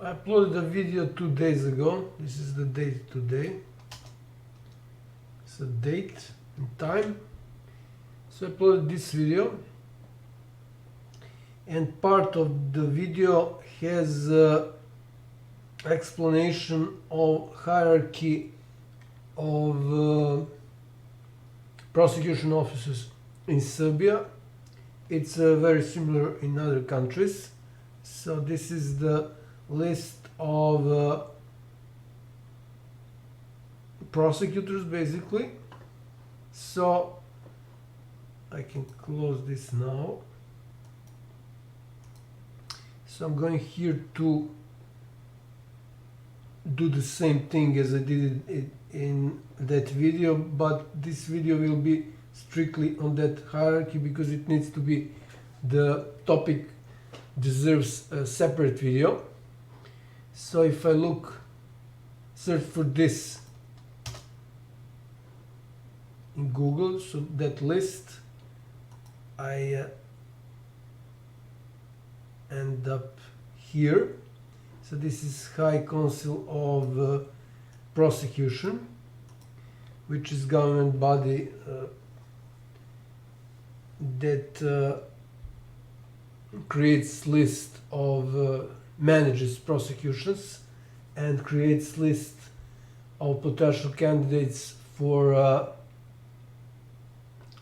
I uploaded a video 2 days ago. This is the date today. It's a date and time. So I uploaded this video, and part of the video has explanation of hierarchy of prosecution officers in Serbia. It's very similar in other countries. So this is the list of prosecutors basically. So I can close this now. So I'm going here to do the same thing as I did it in that video, but this video will be strictly on that hierarchy because it needs to be, the topic deserves a separate video. So if I search for this in Google, so that list, I end up here. So this is High Council of Prosecution, which is government body that creates list of manages prosecutions and creates list of potential candidates for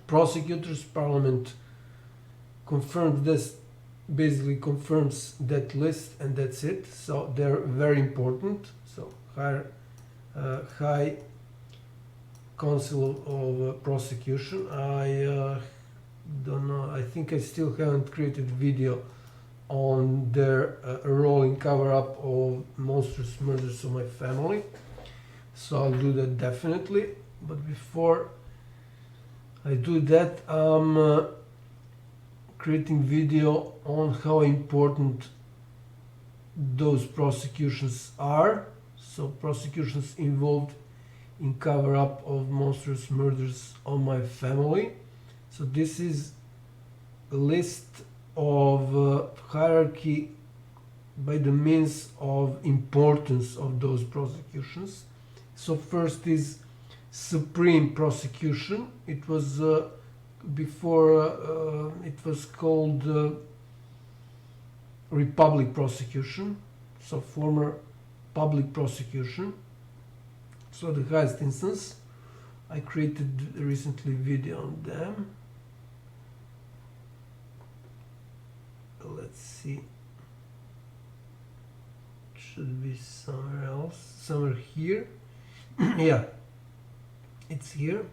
prosecutors. Parliament confirmed this, basically confirms that list, and that's it. So they're very important. So High Council of Prosecution. I don't know, I think I still haven't created video on their role in cover-up of monstrous murders of my family, so I'll do that definitely. But before I do that, I'm creating video on how important those prosecutions are. So prosecutions involved in cover-up of monstrous murders on my family. So this is a list of hierarchy by the means of importance of those prosecutions. So first is supreme prosecution. It was before it was called republic prosecution, so former public prosecution. So the highest instance. I created recently video on them. Let's see, it should be somewhere else, somewhere here. Yeah, it's here.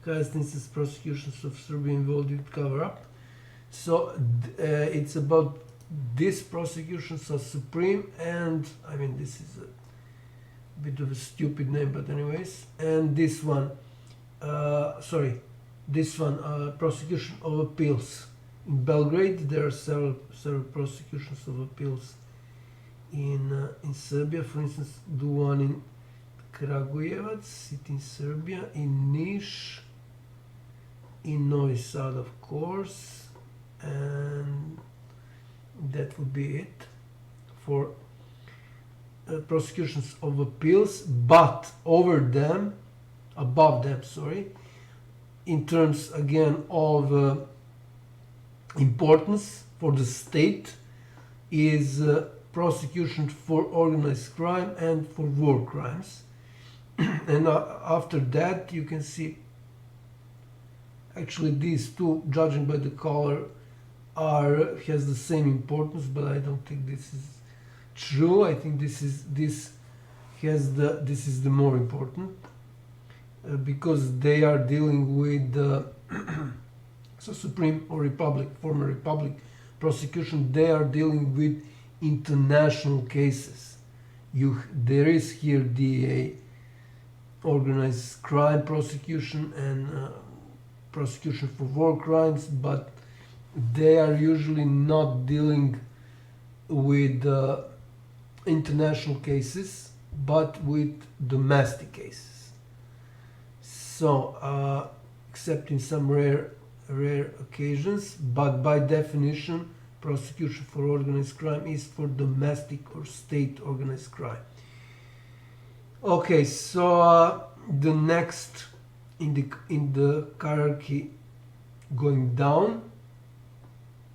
Highest instance prosecutions of Serbia involved in cover-up. So it's about this prosecution, so supreme, and I mean this is a bit of a stupid name, but anyways, and this one, prosecution of appeals. In Belgrade, there are several prosecutions of appeals in Serbia. For instance, the one in Kragujevac, it in Serbia, in Niš, in Novi Sad, of course, and that would be it for prosecutions of appeals. But above them, in terms again of importance for the state, is prosecution for organized crime and for war crimes. And after that you can see actually these two, judging by the color, has the same importance, but I don't think this is true. I think this is the more important because they are dealing with so supreme or republic, former republic prosecution, they are dealing with international cases. There is here the organized crime prosecution and prosecution for war crimes, but they are usually not dealing with international cases, but with domestic cases. So except in some rare occasions, but by definition prosecution for organized crime is for domestic or state organized crime. Okay, so the next in the hierarchy going down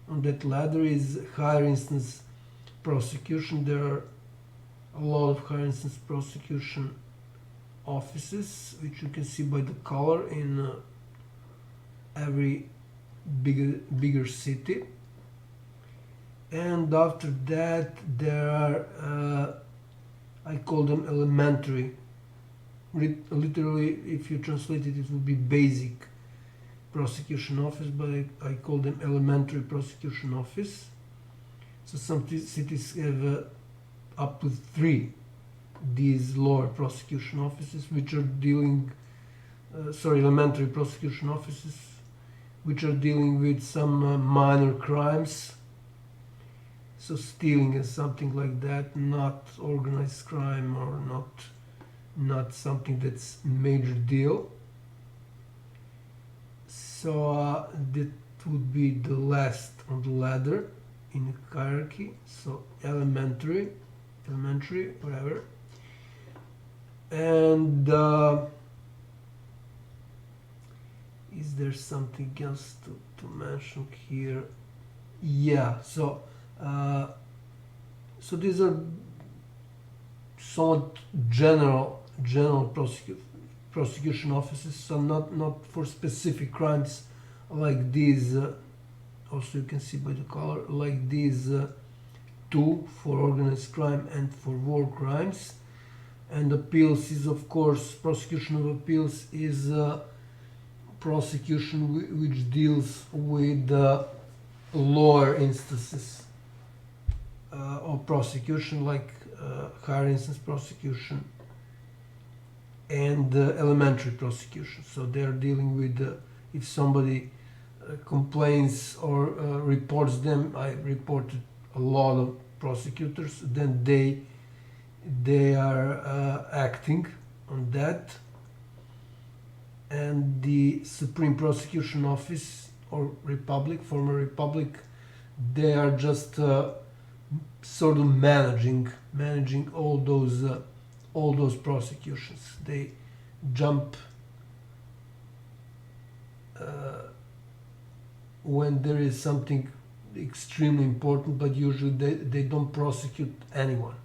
on that ladder is higher instance prosecution. There are a lot of higher instance prosecution offices, which you can see by the color in every bigger city. And after that there are I call them elementary. Literally, if you translate it, it would be basic prosecution office, but I call them elementary prosecution office. So some cities have up to 3 these lower prosecution offices, which are dealing, elementary prosecution offices, which are dealing with some minor crimes. So stealing and something like that, not organized crime or not something that's major deal. So that would be the last on the ladder in the hierarchy. So elementary, whatever. And is there something else to mention here? Yeah, so these are somewhat general prosecution offices, so not for specific crimes like these. Also, you can see by the color, like these 2 for organized crime and for war crimes. And appeals is, of course, prosecution of appeals is prosecution which deals with lower instances of prosecution, like higher instance prosecution and elementary prosecution. So they are dealing with if somebody complains or reports them. I reported a lot of prosecutors, then they are acting on that. And the Supreme Prosecution Office or Republic, former Republic, they are just sort of managing all those prosecutions. They jump when there is something extremely important, but usually they don't prosecute anyone.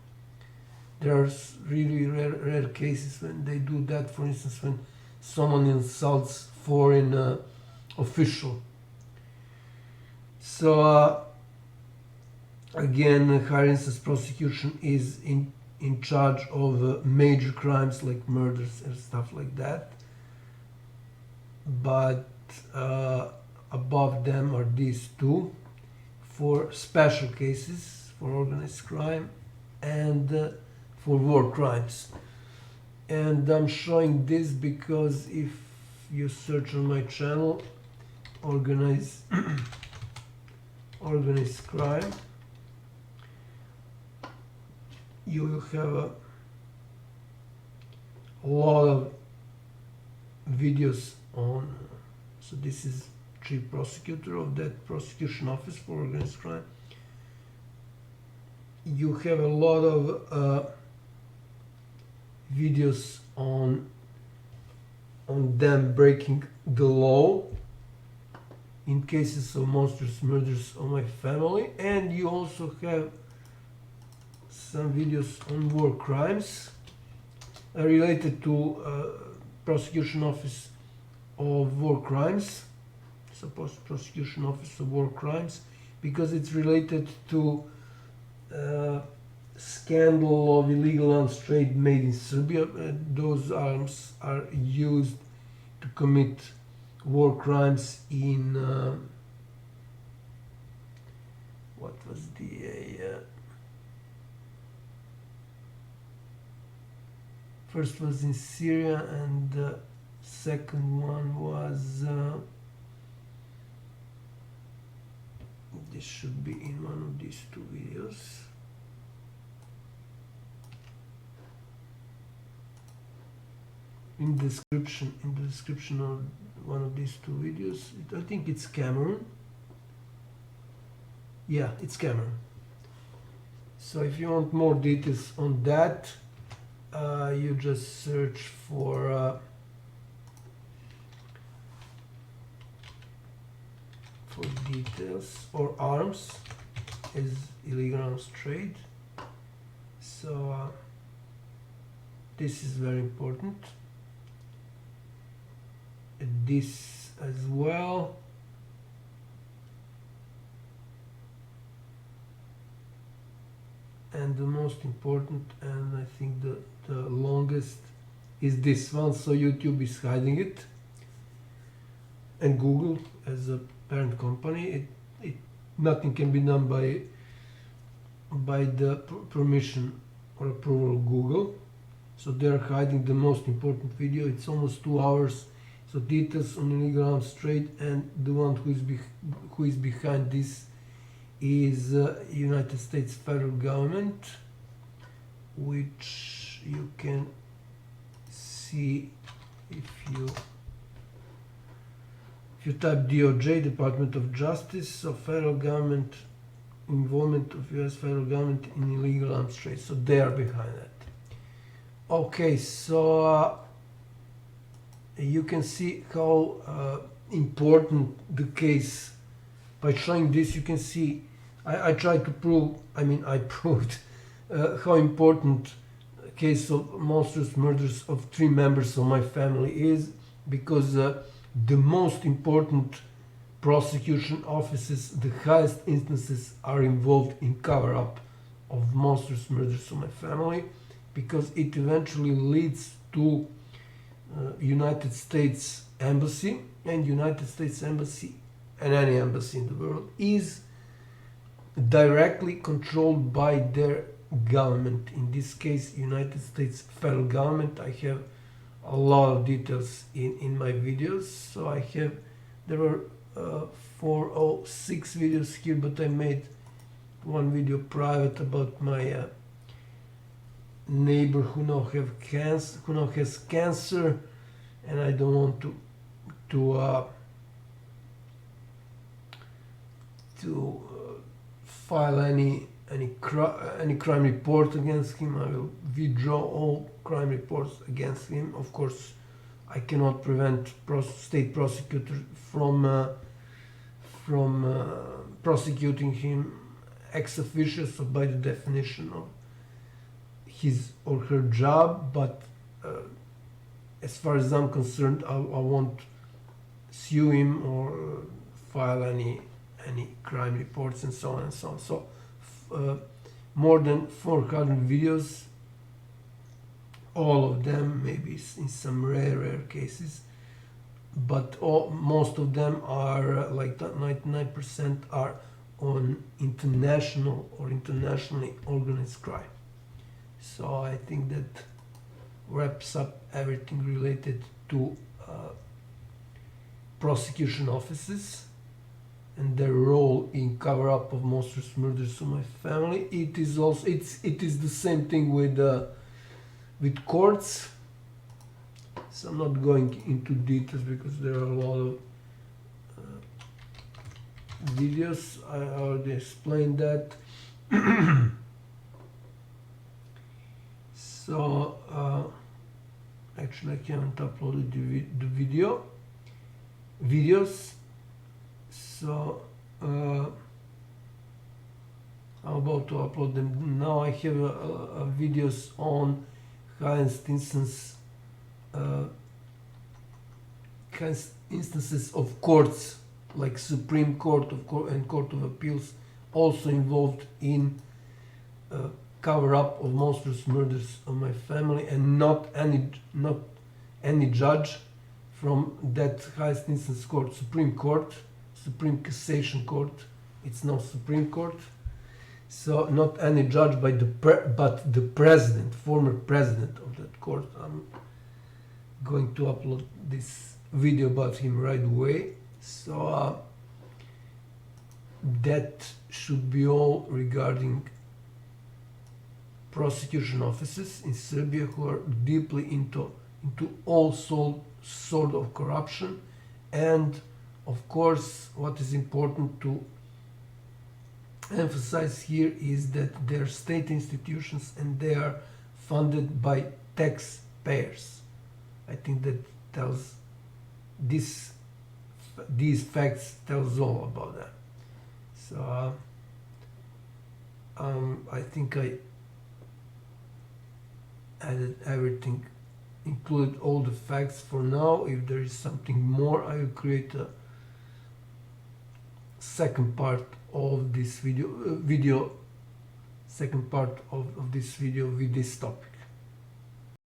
There are really rare cases when they do that. For instance, when someone insults foreign official. So again, higher instance prosecution is in charge of major crimes like murders and stuff like that. But above them are these 2 for special cases, for organized crime and for war crimes. And I'm showing this because if you search on my channel organized crime, you will have a lot of videos on. So this is chief prosecutor of that prosecution office for organized crime. You have a lot of videos on them breaking the law in cases of monstrous murders on my family, and you also have some videos on war crimes related to prosecution office of war crimes, supposed prosecution office of war crimes, because it's related to scandal of illegal arms trade made in Serbia. Those arms are used to commit war crimes in what was the first was in Syria, and the second one was this should be in one of these 2 videos. In the description of one of these 2 videos, I think it's Cameroon. Yeah, it's Cameron. So if you want more details on that, you just search for details, or arms is illegal arms trade. So this is very important. This as well. And the most important, and I think the longest, is this one. So YouTube is hiding it, and Google as a parent company, nothing can be done by the permission or approval of Google. So they're hiding the most important video. It's almost 2 hours. So details on illegal arms trade, and the one who is behind this is United States federal government, which you can see if you type DOJ, Department of Justice. So federal government, involvement of US federal government in illegal arms trade. So they are behind that. Okay, so you can see how important the case. By showing this, you can see I tried to prove, I proved how important case of monstrous murders of 3 members of my family is, because the most important prosecution offices, the highest instances, are involved in cover-up of monstrous murders of my family, because it eventually leads to United States Embassy, and United States Embassy and any embassy in the world is directly controlled by their government. In this case, United States federal government. I have a lot of details in my videos. So there were 4 or 6 videos here, but I made one video private about my neighbor who now has cancer, and I don't want to file any crime report against him. I will withdraw all crime reports against him. Of course, I cannot prevent state prosecutor from prosecuting him ex officio, so by the definition of his or her job. But as far as I'm concerned, I won't sue him or file any crime reports and so on and so on. So more than 400 videos, all of them, maybe in some rare cases, but most of them are, like 99% are on international or internationally organized crime. So I think that wraps up everything related to prosecution offices and their role in cover-up of monstrous murders of my family. It is also it is the same thing with courts. So I'm not going into details because there are a lot of videos. I already explained that. So actually I haven't uploaded the videos. So I'm about to upload them now. I have videos on highest instances of courts, like Supreme Court and Court of Appeals, also involved in cover-up of monstrous murders of my family, and not any judge from that highest instance court, Supreme Cassation Court. It's now Supreme Court. So not any judge, but the president, former president of that court. I'm going to upload this video about him right away. So that should be all regarding prosecution offices in Serbia who are deeply into all sort of corruption. And of course, what is important to emphasize here is that they're state institutions and they are funded by taxpayers. I think that tells these facts tells all about that. So I think I added everything, included all the facts for now. If there is something more, I will create a second part of this video, second part of this video with this topic.